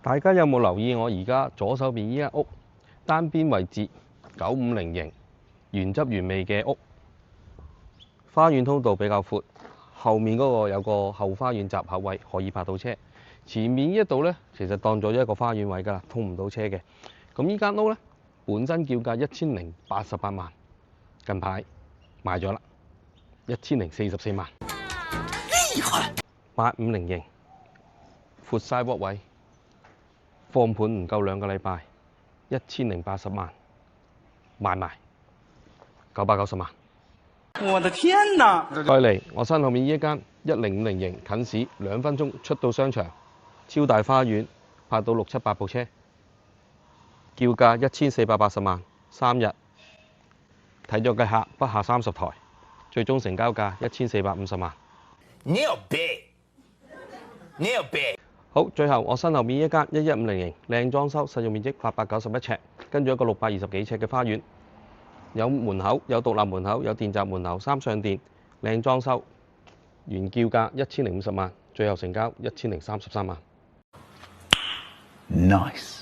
大家有冇留意我而家左手邊呢間屋單邊位置950型原汁原味嘅屋，花園通道比較闊，後面嗰個有個後花園閘口位可以泊到車。前面呢一度呢，其實當咗一個花園位㗎啦，通唔到車嘅。咁呢間屋呢，本身叫價1088萬，近排賣咗啦，1044萬。厲害！850型，闊晒鑊位，放盤唔夠2個禮拜，1080萬，賣埋990萬。我的天哪！再嚟，我身後面呢一間1050型近市，2分鐘出到商場，超大花園，泊到6、7、8部車，叫價1480萬，3日睇咗嘅客不下30台，最終成交價1450萬。你有病！你有病！好，最後我身後面呢一間1150型靚裝修，實用面積891尺，跟住一個620幾尺嘅花園，有門口，有獨立門口，有電閘門口，3上電，靚裝修，原叫價1050萬，最後成交1033萬。Nice。